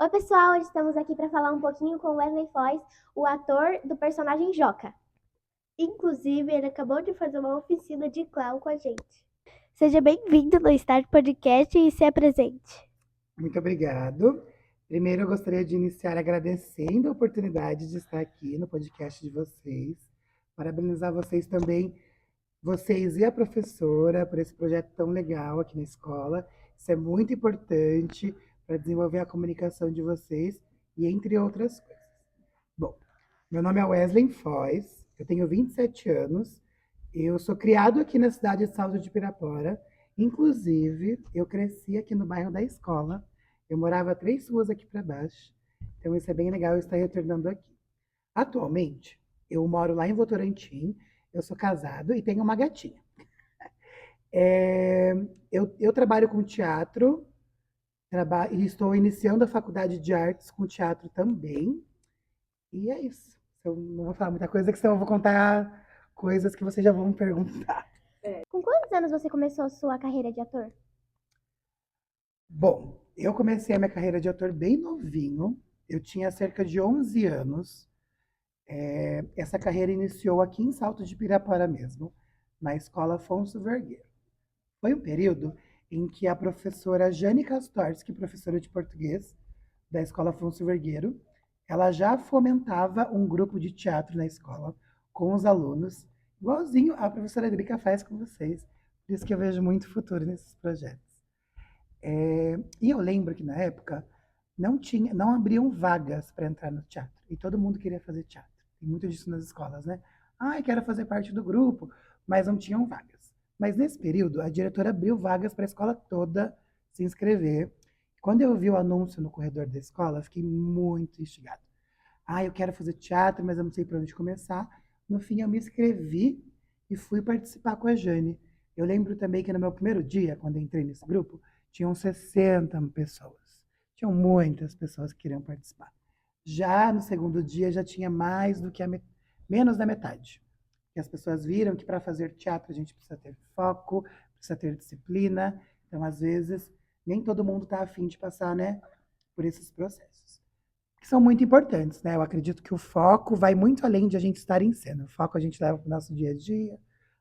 Oi, pessoal, hoje estamos aqui para falar um pouquinho com Wesley Foz, o ator do personagem Joca. Inclusive, ele acabou de fazer uma oficina de clown com a gente. Seja bem-vindo no Start Podcast e se apresente. Muito obrigado. Primeiro, eu gostaria de iniciar agradecendo a oportunidade de estar aqui no podcast de vocês. Parabenizar vocês também, vocês e a professora, por esse projeto tão legal aqui na escola. Isso é muito importante para desenvolver a comunicação de vocês e entre outras coisas. Bom, meu nome é Wesley Foz, eu tenho 27 anos, eu sou criado aqui na cidade de Salto de Pirapora. Inclusive, eu cresci aqui no bairro da escola. Eu morava 3 ruas aqui para baixo. Então, isso é bem legal eu estar retornando aqui. Atualmente, eu moro lá em Votorantim. Eu sou casado e tenho uma gatinha. Eu trabalho com teatro e estou iniciando a faculdade de artes com teatro também. E é isso. Eu não vou falar muita coisa, que senão eu vou contar coisas que vocês já vão me perguntar. Com quantos anos você começou a sua carreira de ator? Bom, eu comecei a minha carreira de ator bem novinho. Eu tinha cerca de 11 anos. Essa carreira iniciou aqui em Salto de Pirapora mesmo, na Escola Afonso Vergueiro. Foi um período em que a professora Jane Kastorski, professora de português da Escola Afonso Vergueiro, ela já fomentava um grupo de teatro na escola com os alunos, igualzinho a professora Drica faz com vocês. Por isso que eu vejo muito futuro nesses projetos. E eu lembro que na época não abriam vagas para entrar no teatro. E todo mundo queria fazer teatro. Tem muito disso nas escolas, né? Ah, eu quero fazer parte do grupo, mas não tinham vagas. Mas nesse período, a diretora abriu vagas para a escola toda se inscrever. Quando eu vi o anúncio no corredor da escola, eu fiquei muito instigado. Ah, eu quero fazer teatro, mas eu não sei por onde começar. No fim, eu me inscrevi e fui participar com a Jane. Eu lembro também que no meu primeiro dia, quando entrei nesse grupo, tinham 60 pessoas. Tinham muitas pessoas que queriam participar. Já no segundo dia, já tinha mais do que menos da metade. E as pessoas viram que para fazer teatro a gente precisa ter foco, precisa ter disciplina. Então, às vezes, nem todo mundo está afim de passar, né, por esses processos que são muito importantes, né? Eu acredito que o foco vai muito além de a gente estar em cena. O foco a gente leva para o nosso dia a dia,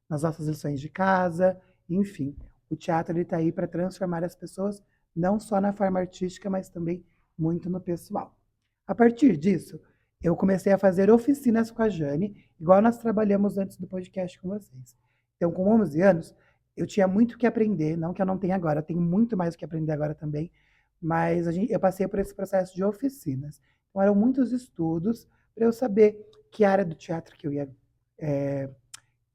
nas nossas lições de casa, enfim. O teatro ele está aí para transformar as pessoas não só na forma artística, mas também muito no pessoal. A partir disso, eu comecei a fazer oficinas com a Jane, igual nós trabalhamos antes do podcast com vocês. Então, com 11 anos, eu tinha muito que aprender, não que eu não tenha agora, eu tenho muito mais o que aprender agora também, mas eu passei por esse processo de oficinas. Então, eram muitos estudos para eu saber que área do teatro é,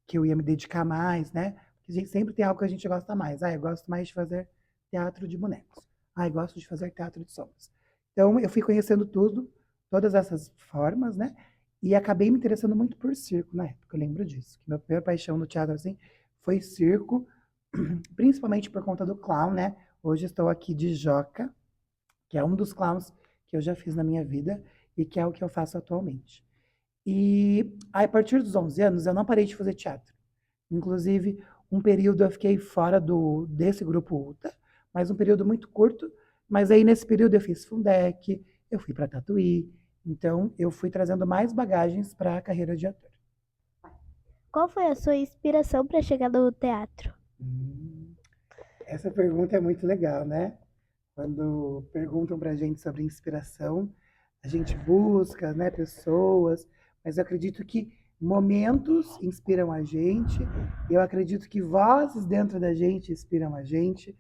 que eu ia me dedicar mais, né? Porque a gente sempre tem algo que a gente gosta mais. Ah, eu gosto mais de fazer teatro de bonecos. Ah, eu gosto de fazer teatro de sombras. Então, eu fui conhecendo tudo, todas essas formas, né? E acabei me interessando muito por circo na época, eu lembro disso. Que minha primeira paixão no teatro, assim, foi circo, principalmente por conta do clown, né? Hoje estou aqui de Joca, que é um dos clowns que eu já fiz na minha vida e que é o que eu faço atualmente. E aí, a partir dos 11 anos, eu não parei de fazer teatro. Inclusive, um período eu fiquei fora desse grupo UTA, mas um período muito curto. Mas aí, nesse período, eu fiz Fundec, eu fui para Tatuí. Então, eu fui trazendo mais bagagens para a carreira de ator. Qual foi a sua inspiração para chegar no teatro? Hum, Essa pergunta é muito legal, né? Quando perguntam para a gente sobre inspiração, a gente busca, né, pessoas, mas eu acredito que momentos inspiram a gente, eu acredito que vozes dentro da gente inspiram a gente.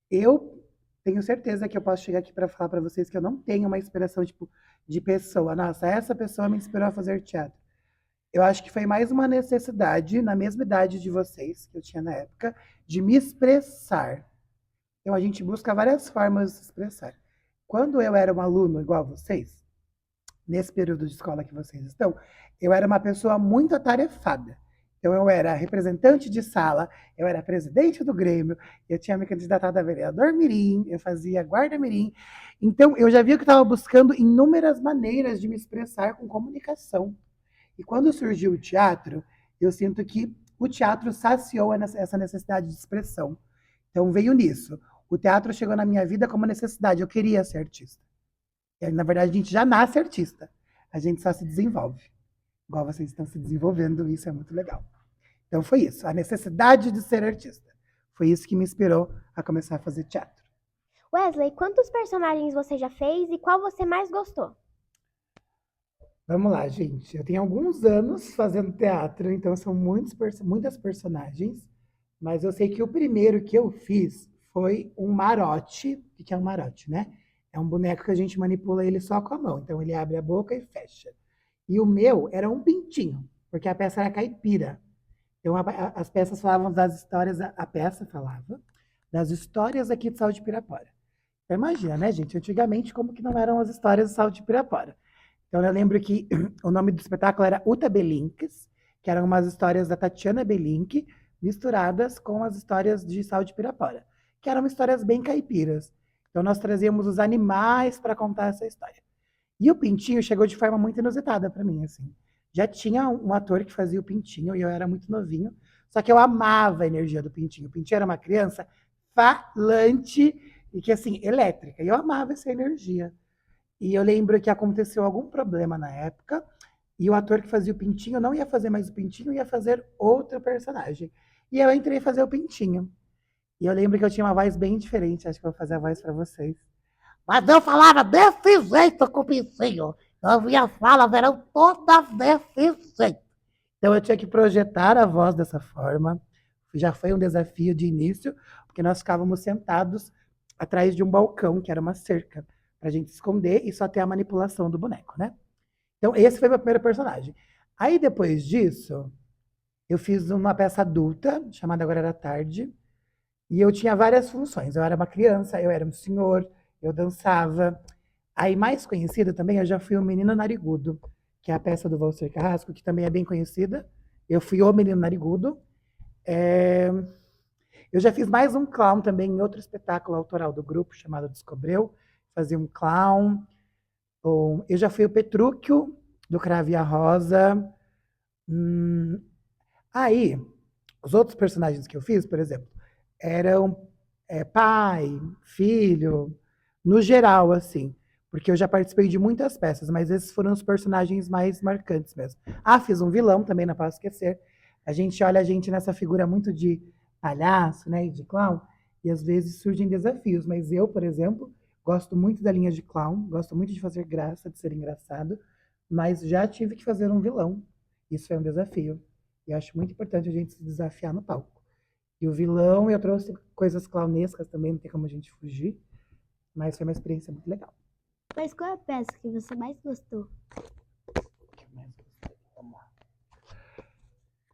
Eu tenho certeza que eu posso chegar aqui para falar para vocês que eu não tenho uma inspiração tipo de pessoa. Nossa, essa pessoa me inspirou a fazer teatro. Eu acho que foi mais uma necessidade, na mesma idade de vocês, que eu tinha na época, de me expressar. Então a gente busca várias formas de se expressar. Quando eu era um aluno igual a vocês, nesse período de escola que vocês estão, eu era uma pessoa muito atarefada. Então eu era representante de sala, eu era presidente do Grêmio, eu tinha me candidatado a vereador mirim, eu fazia guarda mirim. Então eu já via que eu estava buscando inúmeras maneiras de me expressar com comunicação. E quando surgiu o teatro, eu sinto que o teatro saciou essa necessidade de expressão. Então veio nisso. O teatro chegou na minha vida como necessidade. Eu queria ser artista. Na verdade, a gente já nasce artista. A gente só se desenvolve. Igual vocês estão se desenvolvendo, isso é muito legal. Então foi isso, a necessidade de ser artista. Foi isso que me inspirou a começar a fazer teatro. Wesley, quantos personagens você já fez e qual você mais gostou? Vamos lá, gente. Eu tenho alguns anos fazendo teatro, então são muitas personagens, mas eu sei que o primeiro que eu fiz foi um marote. O que é um marote, né? É um boneco que a gente manipula ele só com a mão. Então ele abre a boca e fecha. E o meu era um pintinho, porque a peça era caipira. Então as peças falavam das histórias, a peça falava das histórias aqui de Sal de Pirapora. Então, imagina, né, gente? Antigamente, como que não eram as histórias de Sal de Pirapora? Então eu lembro que o nome do espetáculo era Uta Belinques, que eram umas histórias da Tatiana Belink misturadas com as histórias de Sal de Pirapora, que eram histórias bem caipiras. Então nós trazíamos os animais para contar essa história. E o Pintinho chegou de forma muito inusitada para mim, assim. Já tinha um ator que fazia o Pintinho e eu era muito novinho, só que eu amava a energia do Pintinho. O Pintinho era uma criança falante e que assim, elétrica. E eu amava essa energia. E eu lembro que aconteceu algum problema na época, e o ator que fazia o Pintinho não ia fazer mais o Pintinho, ia fazer outro personagem. E eu entrei fazer o Pintinho. E eu lembro que eu tinha uma voz bem diferente, acho que eu vou fazer a voz para vocês. Mas eu falava desse jeito com o Pincinho. As minhas falas eram todas desse jeito. Então eu tinha que projetar a voz dessa forma. Já foi um desafio de início, porque nós ficávamos sentados atrás de um balcão, que era uma cerca, para a gente esconder e só ter a manipulação do boneco, né? Então esse foi meu primeiro personagem. Aí depois disso, eu fiz uma peça adulta, chamada Agora Era Tarde, e eu tinha várias funções. Eu era uma criança, eu era um senhor, eu dançava. Aí, mais conhecida também, eu já fui o Menino Narigudo, que é a peça do Walter Carrasco, que também é bem conhecida. Eu fui o Menino Narigudo. É... Eu já fiz mais um clown também em outro espetáculo autoral do grupo, chamado Descobreu. Fazia um clown. Eu já fui o Petrúquio, do Cravo e a Rosa. Aí, os outros personagens que eu fiz, por exemplo, eram pai, filho, no geral, assim. Porque eu já participei de muitas peças, mas esses foram os personagens mais marcantes mesmo. Ah, fiz um vilão também, não posso esquecer. A gente olha a gente nessa figura muito de palhaço, né, e de clown, e às vezes surgem desafios. Mas eu, por exemplo, gosto muito da linha de clown, gosto muito de fazer graça, de ser engraçado, mas já tive que fazer um vilão. Isso é um desafio. E acho muito importante a gente se desafiar no palco. E o vilão, eu trouxe coisas clownescas também, não tem como a gente fugir, mas foi uma experiência muito legal. Mas qual é a peça que você mais gostou? Vamos lá.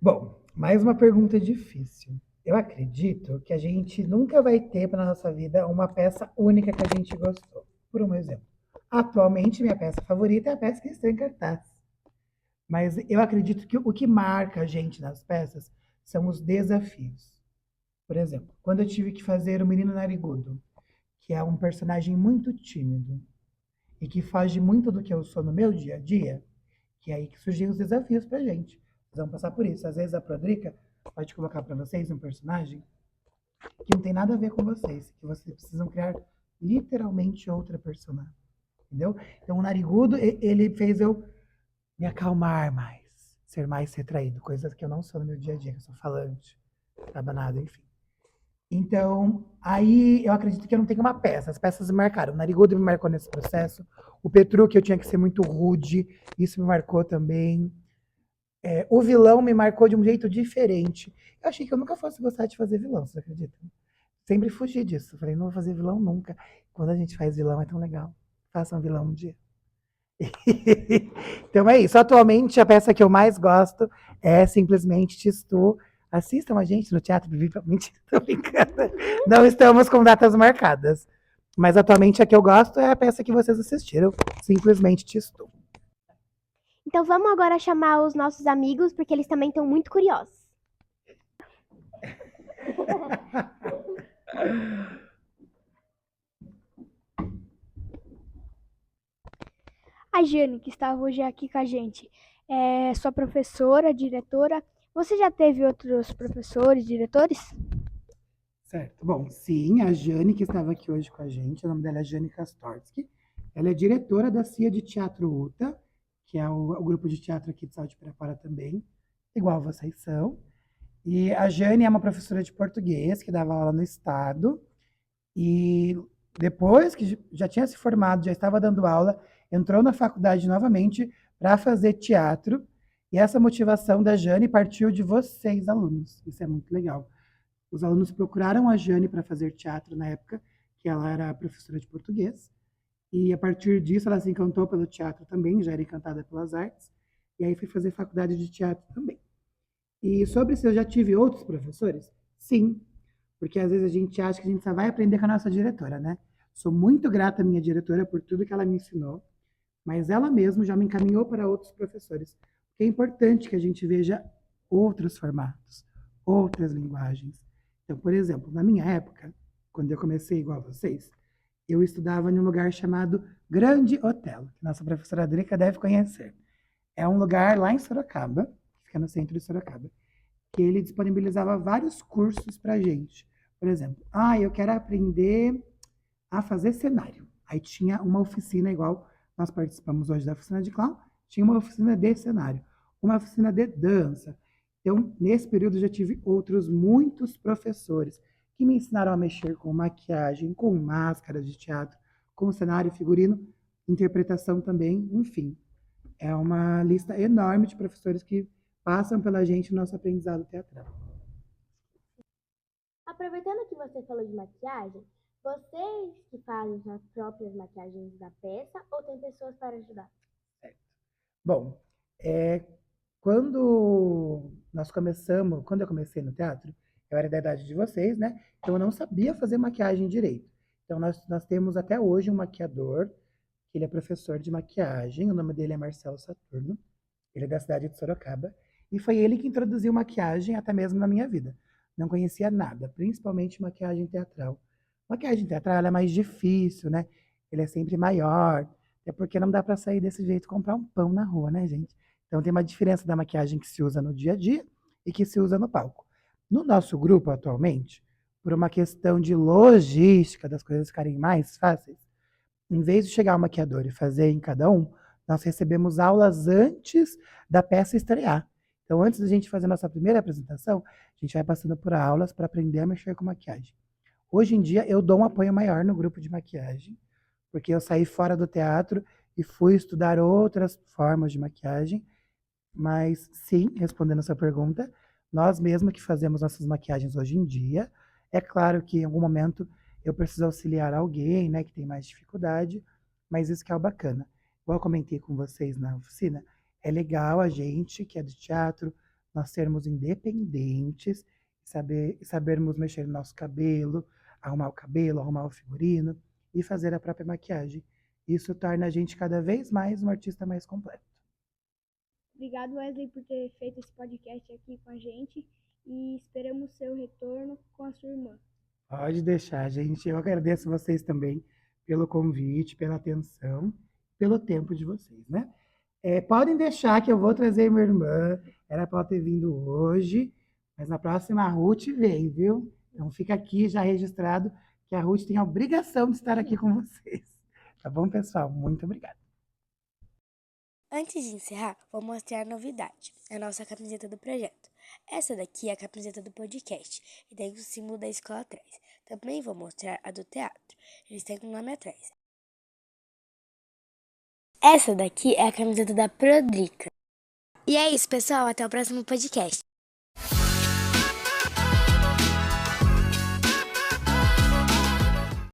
Bom, mais uma pergunta difícil. Eu acredito que a gente nunca vai ter para nossa vida uma peça única que a gente gostou. Por um exemplo, atualmente minha peça favorita é a peça que está em cartaz. Mas eu acredito que o que marca a gente nas peças são os desafios. Por exemplo, quando eu tive que fazer o Menino Narigudo, que é um personagem muito tímido e que foge muito do que eu sou no meu dia a dia, que é aí que surgem os desafios pra gente. Vocês vão passar por isso. Às vezes a Prodrica pode colocar para vocês um personagem que não tem nada a ver com vocês, que vocês precisam criar literalmente outra personagem. Entendeu? Então o Narigudo, ele fez eu me acalmar mais, ser mais retraído, coisas que eu não sou no meu dia a dia, que eu sou falante, trabanado, enfim. Então, aí eu acredito que eu não tenho uma peça. As peças me marcaram. O Narigudo me marcou nesse processo. O Petru, que eu tinha que ser muito rude, isso me marcou também. O vilão me marcou de um jeito diferente. Eu achei que eu nunca fosse gostar de fazer vilão, você acredita? Sempre fugi disso. Falei, não vou fazer vilão nunca. Quando a gente faz vilão é tão legal. Faça um vilão um dia. Então é isso. Atualmente, a peça que eu mais gosto é simplesmente Tistu. Assistam a gente no Teatro Viva. Mentira, tô brincando. Não estamos com datas marcadas. Mas atualmente a que eu gosto é a peça que vocês assistiram, simplesmente Tistu. Então vamos agora chamar os nossos amigos, porque eles também estão muito curiosos. A Jane, que está hoje aqui com a gente, é sua professora, diretora. Você já teve outros professores, diretores? Certo. Bom, sim, a Jane, que estava aqui hoje com a gente, o nome dela é Jane Kastorski. Ela é diretora da CIA de Teatro UTA, que é o grupo de teatro aqui de Salto de Pirapora também, igual vocês são. E a Jane é uma professora de português que dava aula no estado. E depois que já tinha se formado, já estava dando aula, entrou na faculdade novamente para fazer teatro. E essa motivação da Jane partiu de vocês, alunos. Isso é muito legal. Os alunos procuraram a Jane para fazer teatro na época, que ela era professora de português. E a partir disso ela se encantou pelo teatro também, já era encantada pelas artes. E aí foi fazer faculdade de teatro também. E sobre se eu já tive outros professores? Sim, porque às vezes a gente acha que a gente só vai aprender com a nossa diretora, né? Sou muito grata à minha diretora por tudo que ela me ensinou, mas ela mesma já me encaminhou para outros professores. Porque é importante que a gente veja outros formatos, outras linguagens. Então, por exemplo, na minha época, quando eu comecei igual a vocês, eu estudava em um lugar chamado Grande Otelo, que nossa professora Drica deve conhecer. É um lugar lá em Sorocaba, que fica no centro de Sorocaba, que ele disponibilizava vários cursos para a gente. Por exemplo, eu quero aprender a fazer cenário. Aí tinha uma oficina igual nós participamos hoje da oficina de clown, tinha uma oficina de cenário, uma oficina de dança. Então, nesse período, eu já tive outros muitos professores que me ensinaram a mexer com maquiagem, com máscaras de teatro, com cenário, figurino, interpretação também, enfim. É uma lista enorme de professores que passam pela gente no nosso aprendizado teatral. Aproveitando que você falou de maquiagem, vocês que fazem as próprias maquiagens da peça ou tem pessoas para ajudar? Certo. Bom, quando eu comecei no teatro, eu era da idade de vocês, né? Então eu não sabia fazer maquiagem direito. Então nós temos até hoje um maquiador, que ele é professor de maquiagem, o nome dele é Marcelo Saturno, ele é da cidade de Sorocaba, e foi ele que introduziu maquiagem até mesmo na minha vida. Não conhecia nada, principalmente maquiagem teatral. Maquiagem teatral ela é mais difícil, né? Ele é sempre maior, até porque não dá para sair desse jeito e comprar um pão na rua, né, gente? Então tem uma diferença da maquiagem que se usa no dia a dia e que se usa no palco. No nosso grupo atualmente, por uma questão de logística das coisas ficarem mais fáceis, em vez de chegar o maquiador e fazer em cada um, nós recebemos aulas antes da peça estrear. Então, antes da gente fazer a nossa primeira apresentação, a gente vai passando por aulas para aprender a mexer com maquiagem. Hoje em dia, eu dou um apoio maior no grupo de maquiagem, porque eu saí fora do teatro e fui estudar outras formas de maquiagem. Mas, sim, respondendo a sua pergunta, nós mesmos que fazemos nossas maquiagens hoje em dia, é claro que em algum momento eu preciso auxiliar alguém, né, que tem mais dificuldade, mas isso que é o bacana. Igual eu comentei com vocês na oficina, é legal a gente, que é de teatro, nós sermos independentes, sabermos mexer no nosso cabelo, arrumar o figurino e fazer a própria maquiagem. Isso torna a gente cada vez mais um artista mais completo. Obrigado, Wesley, por ter feito esse podcast aqui com a gente e esperamos seu retorno com a sua irmã. Pode deixar, gente. Eu agradeço vocês também pelo convite, pela atenção, pelo tempo de vocês, né? Podem deixar que eu vou trazer minha irmã. Era para ela ter vindo hoje, mas na próxima a Ruth vem, viu? Então fica aqui já registrado que a Ruth tem a obrigação de estar aqui com vocês. Tá bom, pessoal? Muito obrigado. Antes de encerrar, vou mostrar a novidade, a nossa camiseta do projeto. Essa daqui é a camiseta do podcast e tem o símbolo da escola atrás. Também vou mostrar a do teatro, eles têm um nome atrás. Essa daqui é a camiseta da Prodrica. E é isso, pessoal, até o próximo podcast.